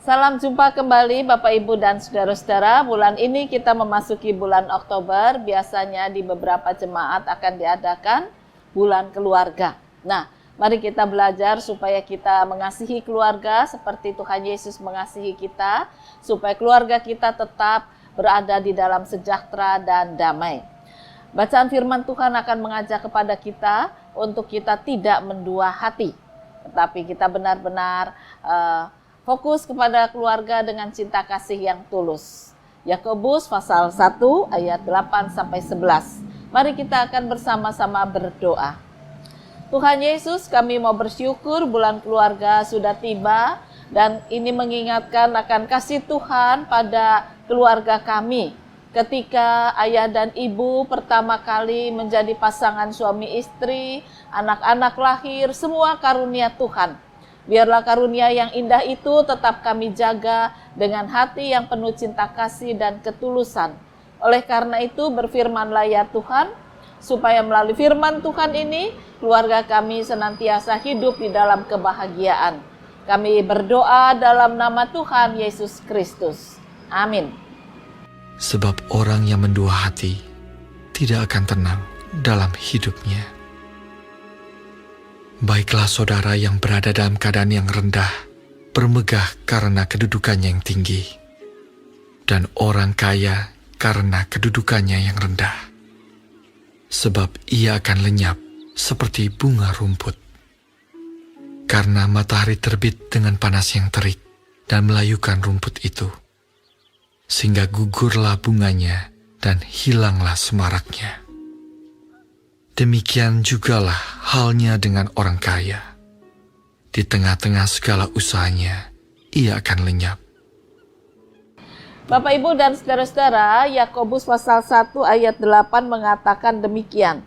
Salam jumpa kembali Bapak Ibu dan Saudara-saudara. Bulan ini kita memasuki bulan Oktober. Biasanya di beberapa jemaat akan diadakan bulan keluarga. Nah, mari kita belajar supaya kita mengasihi keluarga seperti Tuhan Yesus mengasihi kita, supaya keluarga kita tetap berada di dalam sejahtera dan damai. Bacaan firman Tuhan akan mengajak kepada kita untuk kita tidak mendua hati, tetapi kita benar-benar fokus kepada keluarga dengan cinta kasih yang tulus. Yakobus pasal 1 ayat 8-11. Mari kita akan bersama-sama berdoa. Tuhan Yesus, kami mau bersyukur bulan keluarga sudah tiba dan ini mengingatkan akan kasih Tuhan pada keluarga kami. Ketika ayah dan ibu pertama kali menjadi pasangan suami istri, anak-anak lahir, semua karunia Tuhan. Biarlah karunia yang indah itu tetap kami jaga dengan hati yang penuh cinta kasih dan ketulusan. Oleh karena itu berfirmanlah ya Tuhan, supaya melalui firman Tuhan ini, keluarga kami senantiasa hidup di dalam kebahagiaan. Kami berdoa dalam nama Tuhan Yesus Kristus. Amin. Sebab orang yang mendua hati tidak akan tenang dalam hidupnya. Baiklah saudara yang berada dalam keadaan yang rendah, bermegah karena kedudukannya yang tinggi, dan orang kaya karena kedudukannya yang rendah. Sebab ia akan lenyap seperti bunga rumput. Karena matahari terbit dengan panas yang terik dan melayukan rumput itu, sehingga gugurlah bunganya dan hilanglah semaraknya. Demikian jugalah halnya dengan orang kaya. Di tengah-tengah segala usahanya, ia akan lenyap. Bapak Ibu dan Saudara-saudara, Yakobus pasal 1 ayat 8 mengatakan demikian.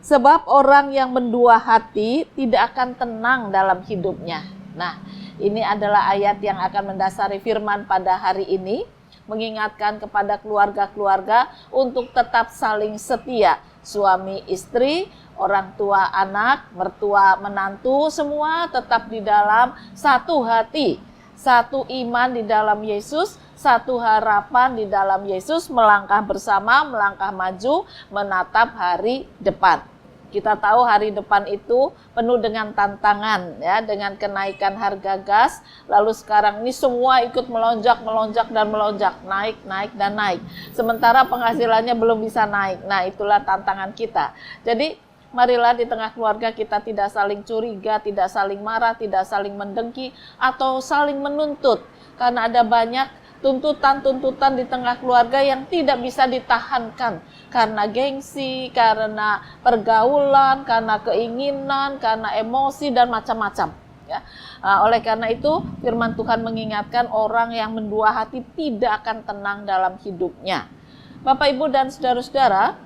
Sebab orang yang mendua hati tidak akan tenang dalam hidupnya. Nah, ini adalah ayat yang akan mendasari firman pada hari ini, mengingatkan kepada keluarga-keluarga untuk tetap saling setia. Suami istri, orang tua anak, mertua menantu, semua tetap di dalam satu hati, satu iman di dalam Yesus, satu harapan di dalam Yesus, melangkah bersama, melangkah maju, menatap hari depan. Kita tahu hari depan itu penuh dengan tantangan, ya, dengan kenaikan harga gas. Lalu sekarang ini semua ikut melonjak dan melonjak, naik dan naik. Sementara penghasilannya belum bisa naik. Nah, itulah tantangan kita. Jadi, marilah di tengah keluarga kita tidak saling curiga, tidak saling marah, tidak saling mendengki, atau saling menuntut. Karena ada banyak tuntutan-tuntutan di tengah keluarga yang tidak bisa ditahankan karena gengsi, karena pergaulan, karena keinginan, karena emosi dan macam-macam. Ya. Oleh karena itu firman Tuhan mengingatkan orang yang mendua hati tidak akan tenang dalam hidupnya. Bapak Ibu dan saudara-saudara,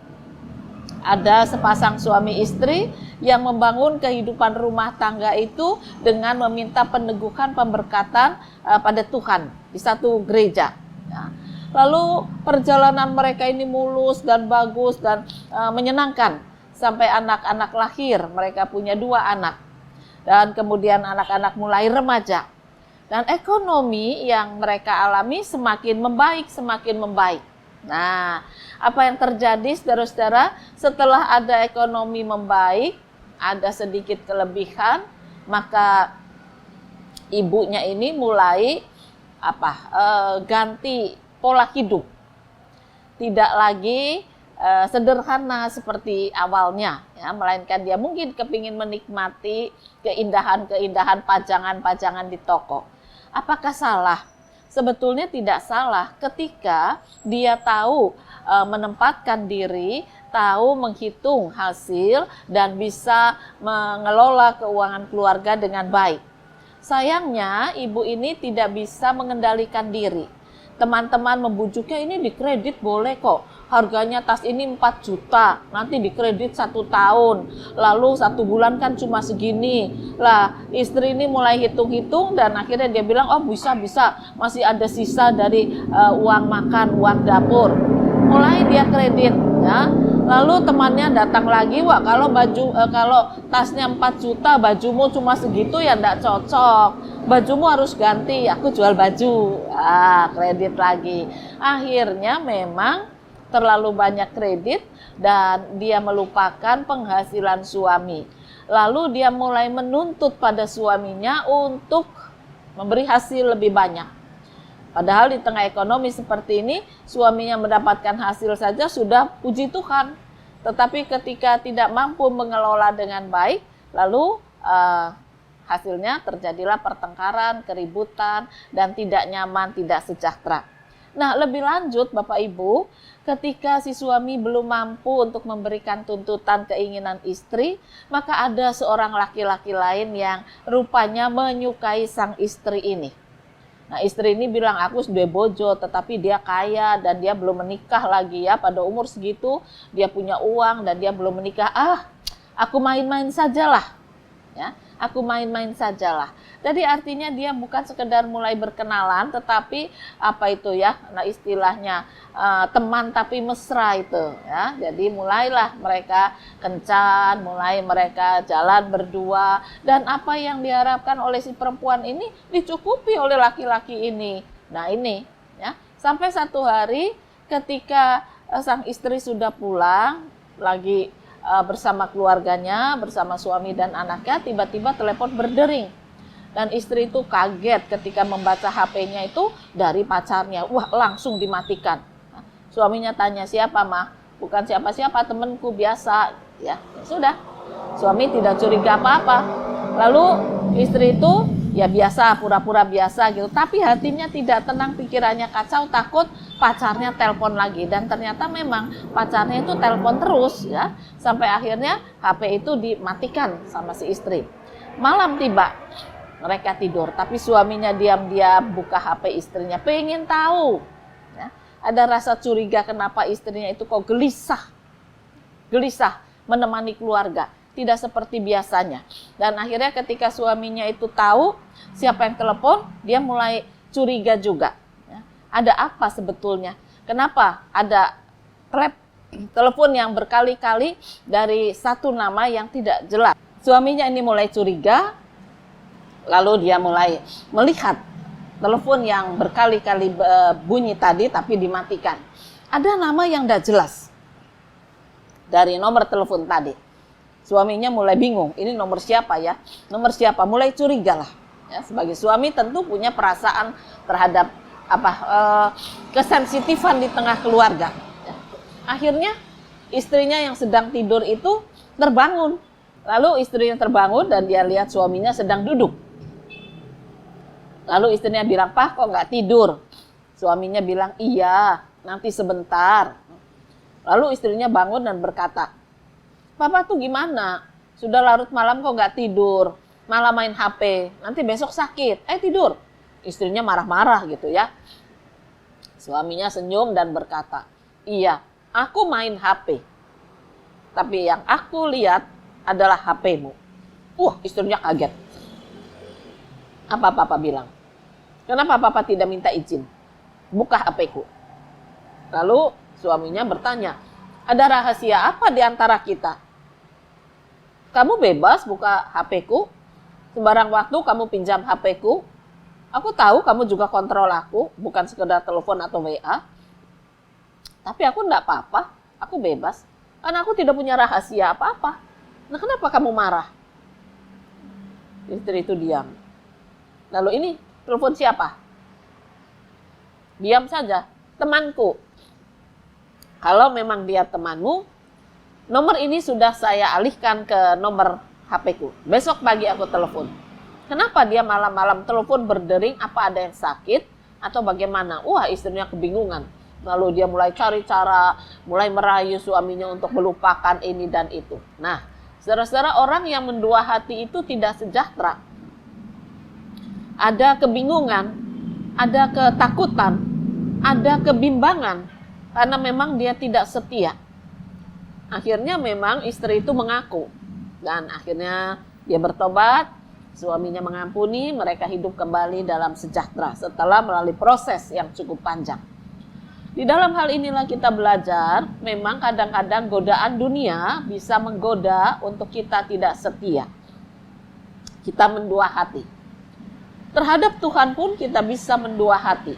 ada sepasang suami istri yang membangun kehidupan rumah tangga itu dengan meminta peneguhan pemberkatan pada Tuhan di satu gereja. Ya. Lalu perjalanan mereka ini mulus dan bagus dan menyenangkan sampai anak-anak lahir. Mereka punya 2 anak dan kemudian anak-anak mulai remaja. Dan ekonomi yang mereka alami semakin membaik. Nah, apa yang terjadi saudara-saudara, setelah ada ekonomi membaik, ada sedikit kelebihan, maka ibunya ini mulai ganti pola hidup. Tidak lagi sederhana seperti awalnya, ya, melainkan dia mungkin kepingin menikmati keindahan-keindahan pajangan-pajangan di toko. Apakah salah? Sebetulnya tidak salah ketika dia tahu menempatkan diri, tahu menghitung hasil, dan bisa mengelola keuangan keluarga dengan baik. Sayangnya ibu ini tidak bisa mengendalikan diri. Teman-teman membujuknya, ini dikredit boleh kok. Harganya tas ini 4 juta, nanti dikredit 1 tahun. Lalu 1 bulan kan cuma segini. Lah, istri ini mulai hitung-hitung dan akhirnya dia bilang, oh bisa, masih ada sisa dari uang makan, uang dapur. Mulai dia kredit, ya. Lalu temannya datang lagi, wah kalau tasnya 4 juta, bajumu cuma segitu ya enggak cocok. bajumu harus ganti, aku jual baju. Kredit lagi. Akhirnya memang terlalu banyak kredit dan dia melupakan penghasilan suami. Lalu dia mulai menuntut pada suaminya untuk memberi hasil lebih banyak. Padahal di tengah ekonomi seperti ini, suaminya mendapatkan hasil saja sudah puji Tuhan. Tetapi ketika tidak mampu mengelola dengan baik, lalu hasilnya terjadilah pertengkaran, keributan, dan tidak nyaman, tidak sejahtera. Nah, lebih lanjut Bapak Ibu, ketika si suami belum mampu untuk memberikan tuntutan keinginan istri, maka ada seorang laki-laki lain yang rupanya menyukai sang istri ini. Nah, istri ini bilang, aku sudah bojo, tetapi dia kaya dan dia belum menikah lagi ya. Pada umur segitu, dia punya uang dan dia belum menikah. Aku main-main sajalah. Ya, aku main-main sajalah. Jadi artinya dia bukan sekedar mulai berkenalan, tetapi apa itu ya, nah istilahnya teman tapi mesra itu ya. Jadi mulailah mereka kencan, mulai mereka jalan berdua, dan apa yang diharapkan oleh si perempuan ini dicukupi oleh laki-laki ini. Nah ini ya, sampai satu hari ketika sang istri sudah pulang lagi bersama keluarganya, bersama suami dan anaknya, tiba-tiba telepon berdering. Dan istri itu kaget ketika membaca HP-nya itu dari pacarnya. Wah, langsung dimatikan. Suaminya tanya, siapa mah? Bukan siapa-siapa, temanku biasa. Ya, sudah. Suami tidak curiga apa-apa. Lalu istri itu ya biasa, pura-pura biasa gitu. Tapi hatinya tidak tenang, pikirannya kacau, takut pacarnya telepon lagi. Dan ternyata memang pacarnya itu telepon terus ya. Sampai akhirnya HP itu dimatikan sama si istri. Malam tiba, mereka tidur. Tapi suaminya diam-diam buka HP istrinya. Pengen tahu. Ya. Ada rasa curiga kenapa istrinya itu kok gelisah. Gelisah menemani keluarga. Tidak seperti biasanya. Dan akhirnya ketika suaminya itu tahu siapa yang telepon, dia mulai curiga juga. Ya. Ada apa sebetulnya? Kenapa ada telepon yang berkali-kali dari satu nama yang tidak jelas? Suaminya ini mulai curiga, lalu dia mulai melihat telepon yang berkali-kali bunyi tadi tapi dimatikan. Ada nama yang tidak jelas dari nomor telepon tadi. Suaminya mulai bingung, ini nomor siapa ya? Nomor siapa? Mulai curiga lah. Ya, sebagai suami tentu punya perasaan terhadap kesensitifan di tengah keluarga. Ya. Akhirnya istrinya yang sedang tidur itu terbangun. Lalu istrinya terbangun dan dia lihat suaminya sedang duduk. Lalu istrinya bilang, "Pak, kok nggak tidur?" Suaminya bilang, "Iya, nanti sebentar." Lalu istrinya bangun dan berkata, "Papa tuh gimana? Sudah larut malam kok nggak tidur, malah main HP, nanti besok sakit. Tidur." Istrinya marah-marah gitu ya. Suaminya senyum dan berkata, "Iya, aku main HP. Tapi yang aku lihat adalah HP-mu." Istrinya kaget. Apa Papa bilang? "Kenapa Papa tidak minta izin? Buka HP-ku." Lalu suaminya bertanya, "Ada rahasia apa di antara kita? Kamu bebas buka HP-ku, sembarang waktu kamu pinjam HP-ku. Aku tahu kamu juga kontrol aku, bukan sekedar telepon atau WA. Tapi aku enggak apa-apa, aku bebas. Karena aku tidak punya rahasia apa-apa. Nah, kenapa kamu marah?" Istri itu diam. Lalu ini telepon siapa? Diam saja. "Temanku." Kalau memang dia temanmu, nomor ini sudah saya alihkan ke nomor HP-ku. Besok pagi aku telepon. Kenapa dia malam-malam telepon berdering? Apa ada yang sakit? Atau bagaimana? Istrinya kebingungan. Lalu dia mulai cari cara, mulai merayu suaminya untuk melupakan ini dan itu. Nah, saudara-saudara, orang yang mendua hati itu tidak sejahtera. Ada kebingungan, ada ketakutan, ada kebimbangan. Karena memang dia tidak setia. Akhirnya memang istri itu mengaku. Dan akhirnya dia bertobat, suaminya mengampuni, mereka hidup kembali dalam sejahtera setelah melalui proses yang cukup panjang. Di dalam hal inilah kita belajar, memang kadang-kadang godaan dunia bisa menggoda untuk kita tidak setia. Kita mendua hati. Terhadap Tuhan pun kita bisa mendua hati.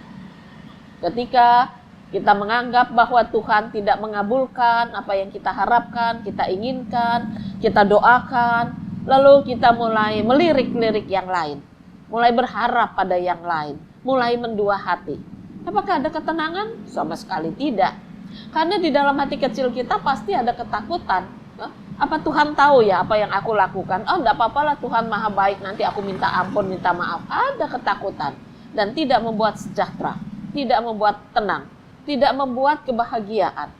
Ketika kita menganggap bahwa Tuhan tidak mengabulkan apa yang kita harapkan, kita inginkan, kita doakan, lalu kita mulai melirik-lirik yang lain, mulai berharap pada yang lain, mulai mendua hati. Apakah ada ketenangan? Sama sekali tidak. Karena di dalam hati kecil kita pasti ada ketakutan. Apa Tuhan tahu ya apa yang aku lakukan? Oh, enggak apa-apalah, Tuhan maha baik, nanti aku minta ampun, minta maaf. Ada ketakutan dan tidak membuat sejahtera, tidak membuat tenang, tidak membuat kebahagiaan.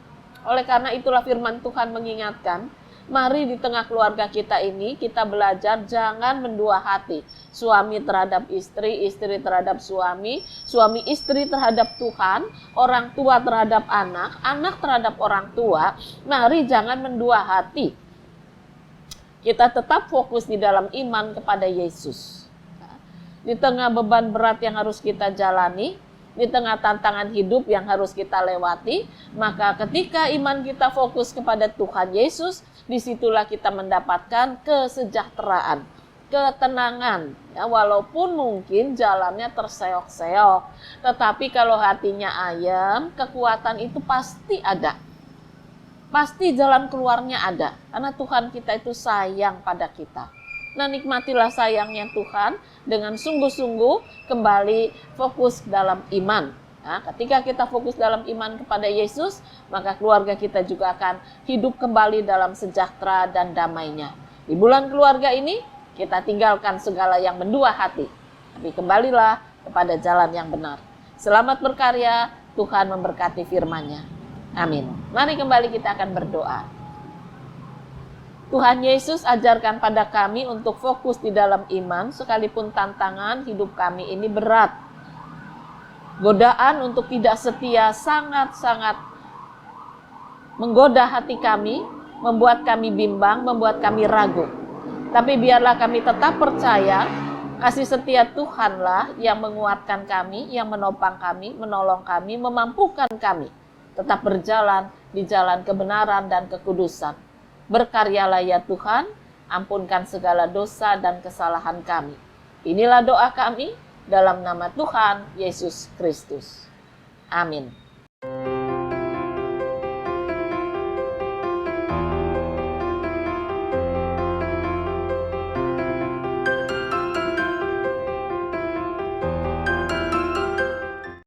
Oleh karena itulah firman Tuhan mengingatkan, mari di tengah keluarga kita ini kita belajar jangan mendua hati. Suami terhadap istri, istri terhadap suami, suami istri terhadap Tuhan, orang tua terhadap anak, anak terhadap orang tua. Mari jangan mendua hati. Kita tetap fokus di dalam iman kepada Yesus. Di tengah beban berat yang harus kita jalani, di tengah tantangan hidup yang harus kita lewati, maka ketika iman kita fokus kepada Tuhan Yesus, disitulah kita mendapatkan kesejahteraan, ketenangan. Ya, walaupun mungkin jalannya terseok-seok, tetapi kalau hatinya ayam, kekuatan itu pasti ada. Pasti jalan keluarnya ada, karena Tuhan kita itu sayang pada kita. Nah, nikmatilah sayangnya Tuhan dengan sungguh-sungguh kembali fokus dalam iman. Nah, ketika kita fokus dalam iman kepada Yesus, maka keluarga kita juga akan hidup kembali dalam sejahtera dan damainya. Di bulan keluarga ini, kita tinggalkan segala yang mendua hati, tapi kembalilah kepada jalan yang benar. Selamat berkarya, Tuhan memberkati firman-Nya. Amin. Mari kembali kita akan berdoa. Tuhan Yesus ajarkan pada kami untuk fokus di dalam iman, sekalipun tantangan hidup kami ini berat. Godaan untuk tidak setia sangat-sangat menggoda hati kami, membuat kami bimbang, membuat kami ragu. Tapi biarlah kami tetap percaya, kasih setia Tuhanlah yang menguatkan kami, yang menopang kami, menolong kami, memampukan kami tetap berjalan di jalan kebenaran dan kekudusan. Berkaryalah ya Tuhan, ampunkan segala dosa dan kesalahan kami. Inilah doa kami dalam nama Tuhan Yesus Kristus. Amin.